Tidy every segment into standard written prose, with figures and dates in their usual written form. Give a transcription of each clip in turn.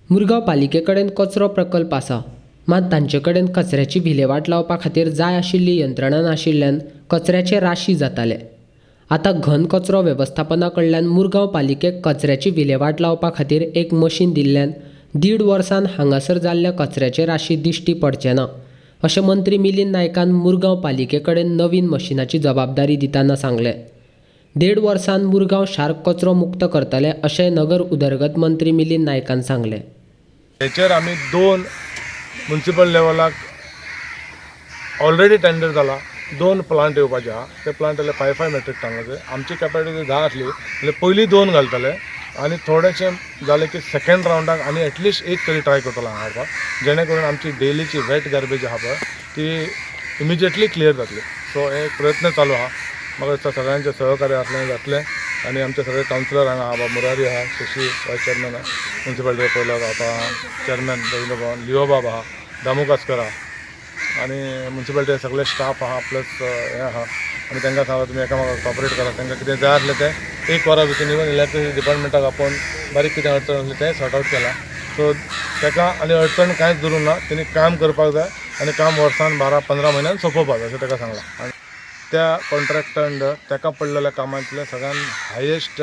मुरगांव पालिके कडेन कचरो प्रकल्प आसा, मात तांचे कडेन कचऱ्याची विलेवाट लावपा खातीर जाय आशिल्ली यंत्रणा नाशिल्ल्यान कचऱ्याचे राशी जाताले। आतां घन कचरो वेवस्थापना कडल्यान मुरगांव पालिकेक कचऱ्याची विलेवाट लावपा खातीर एक मशीन दिल्ल्यान 1.5 वर्सान हांगासर जाल्ल्या कचऱ्याचे राशी दिश्टी पडचे ना, अशें मंत्री मिलिंद नायकान मुरगांव पालिके कडेन नवीन मशिनाची जबाबदारी दितना सांगलें। 1.5 वर्सान मुरगांव शार कचरो मुक्त करतले अशें नगर उदरगत मंत्री मिलिंद नायकान सांगलें। हेचेर आमी 2 म्युनिसिपल लेवलाक ऑलरेडी टेंडर जाला, 2 प्लांट येवपाचे आहा। ते प्लांट जाल्यार 5 मेट्रीक टनाचे, आमची कॅपॅसिटी 10 आसली जाल्यार पयलीं 2 घालतले आनी थोडेशें जालें की सेकंड रावंडाक आनी एटलिस्ट एक तरी ट्राय करतलो हांगा हाडपाक, जेणे करून आमची डेलीची वेट गार्बेज आहा पळय ती इमिजिएटली क्लियर जातली। सो हे प्रयत्न चालू आहा, म्हाका दिसता सगळ्यांचें सहकार्य आसलें जातलें आनी आमचे सगळे कावन्सिलर हांगा आहा, मुरारी आहा, शशी वायस चेअरमॅन आहा, म्युनिसिपालिटी पयलो आतां चेअरमॅन रवींद्र भवन, लिओ बाब आहा, दामू कास्कर आहा आनी म्युनिसिपालिटी सगळे स्टाफ आहा प्लस हे आहा आनी तांकां सांगता तुमी एकामेकाक कॉपरेट करा। तांकां कितें जाय आसलें तें 1 वरा भितर इवन इलेक्ट्रिसिटी डिपार्टमेंटाक आपोवन बारीक कितें अडचण आसली तें सॉर्ट आवट केलां। सो ताका आनी अडचण कांयच धरून ना, तेणी काम करपाक जाय आनी काम वर्सान 12-15 म्हयन्यान सोंपोवपाक जाय अशें ताका सांगलां। आनी त्या कॉन्ट्रॅक्टान ताका पडलेल्या कामांतले सगळ्यान हायेस्ट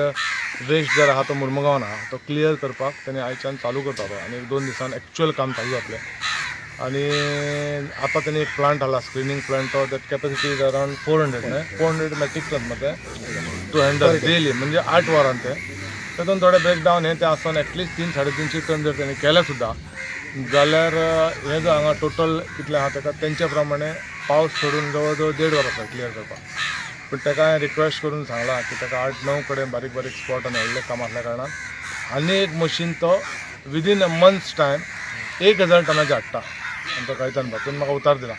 वेस्ट जर आहा तो मुरमुगांवान आहा, तो क्लियर करपाक तेणी आयच्यान चालू करता तो आनी 2 दिसान एक्चुअल काम चालू जातलें। आनी आतां तेणी एक प्लांट हाडला, स्क्रिनींग प्लांट, तो that capacity is around 400 metric ton मध्ये टू हँडल डेली, म्हणजे 8 वरान ते तातूंत थोडे ब्रेकडावन हे ते आसोन एटलिस्ट 3-350 टन जर तेणी केले सुद्दां जाल्यार हे जो हांगा टोटल कितले आहा ताका तेंच्या प्रमाणे पावस सोडून जवळ जवळ 1.5 वर आसा क्लियर करपाक। पूण ताका हांवें रिक्वेस्ट करून सांगलां की ताका 8-9 कडेन बारीक बारीक स्पॉट आनी व्हडलें काम आसल्या कारणान आनी एक मशीन तो विदीन अ मंथ्स टायम 1000 टनाचें हाडटा आनी तो कायतान भाजून म्हाका उतार दिला।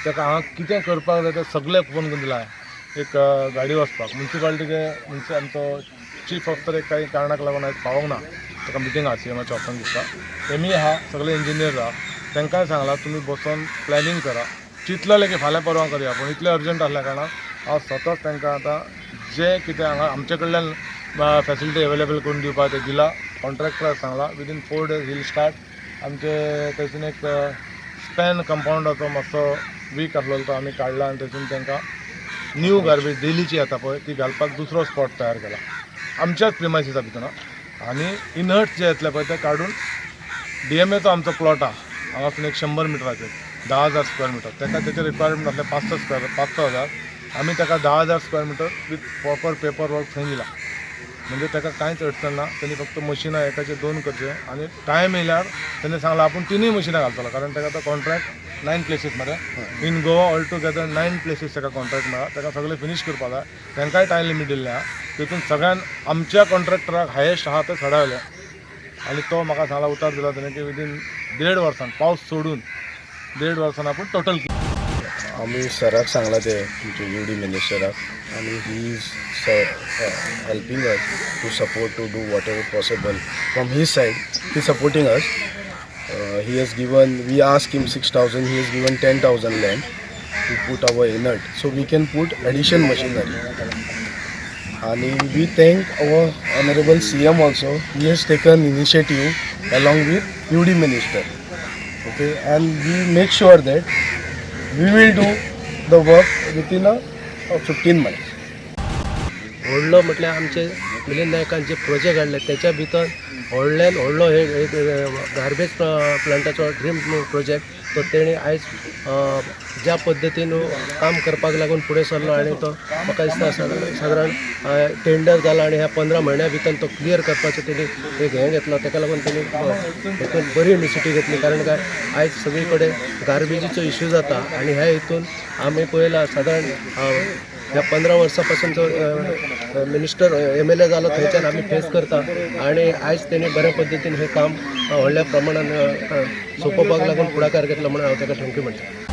ताका हांगा कितें करपाक जाय तें सगळें फोन करून दिला। एक गाडी वचपाक म्युनिसिपालिटीचे आमचो चीफ ऑफिसर एक काही कारणाक लागून आयज पावोंक ना, ताका मिटींग आहा CMच्या ऑफिसान दिसता। एमी आहा, सगळे इंजिनियर आहा, तांकांय सांगलां तुमी बसून प्लॅनिंग करा, चिंतलेलें की फाल्यां परवां करया, पूण इतलें अर्जंट आसल्या कारणान हांव स्वताच तांकां आतां जें कितें हांगा आमचे कडल्यान फॅसिलिटी अवेलेबल करून दिवपाक तें दिला। कॉन्ट्रॅक्टराक सांगलां विदीन 4 days हील स्टार्ट। आमचे थंयसून एक स्पॅन कंपाउंडाचो मातसो वीक आसलो तो आमी काडला आनी थंयसून तांकां न्यू गार्बेज डेलीची येता पळय ती घालपाक दुसरो स्पॉट तयार केला आमच्याच प्रिमायसिसा भितर। आनी इनहर्ट्स जे येतले पळय ते काडून DMAचो आमचो प्लॉट आहा हांगासून एक 100 मिटराचेर 10,000 स्क्वेअर मिटर, ताका तेचे रिक्वायरमेंट आसले 500,000 आमी ताका 10,000 square metre with proper paper work थंय दिला, म्हणजे ताका कांयच अडचण ना। तेणी फक्त मशिनां एकाचे 2 करचे आनी टायम येयल्यार तेणी सांगलां आपूण 3 मशिनां घालतलो, कारण ताका तो कॉन्ट्रॅक्ट 9 प्लेसीस मरे in Goa all together 9 places ताका कॉन्ट्रॅक्ट मेळ्ळा, ताका सगळें फिनीश करपाक जाय। तांकांय टायम लिमीट दिल्लें आहा, तितून सगळ्यान आमच्या कॉन्ट्रॅक्टराक हायेस्ट आहा ते चडवले आनी तो म्हाका सांगला उतार दिला तेणे की विदीन 1.5 वर्सान पावस सोडून 1.5 वर्सान आपूण टोटल आम्ही सराक सांगला ते तुमचे UD मिनिस्टराक आणि he is helping us to support to do whatever possible from his side. He supporting us. He has given, we asked him 6,000, he has given 10,000 land to put our inert, so we can put addition machinery. And we thank our honorable CM also. He has taken initiative along with UD minister. Okay, and we make sure that we will do the work within a 15 months. व्हडलो म्हटल्यार आमचे मिलिंद नायकान जे project हाडले त्याच्या भितर व्हडल्यान व्हडलो हे गार्बेज प्लांटाचो ड्रीम प्रोजेक्ट तो तेणी आयज ज्या पद्दतीन काम करपाक लागून फुडें सरलो आनी तो म्हाका दिसता सादारण टेंडर जाला आनी ह्या 15 म्हयन्या भितर तो क्लियर करपाचो तेणी एक हें घेतलो, ताका लागून तेणी हितून बरी इनिशिएटीव घेतली। कारण काय आयज सगळी कडेन गार्बेजीचो इश्यू जाता आनी ह्या हितून आमी पळयला सादारण ह्या 15 वर्सां पासून जो मिनिस्टर MLA जालो थंयच्यान आमी फेस करता आनी आयज तेणी बऱ्या पद्दतीन हें काम व्हडल्या प्रमाणान सोंपोवपाक लागून फुडाकार घेतला म्हणून हांव ताका थँक्यू म्हणटा.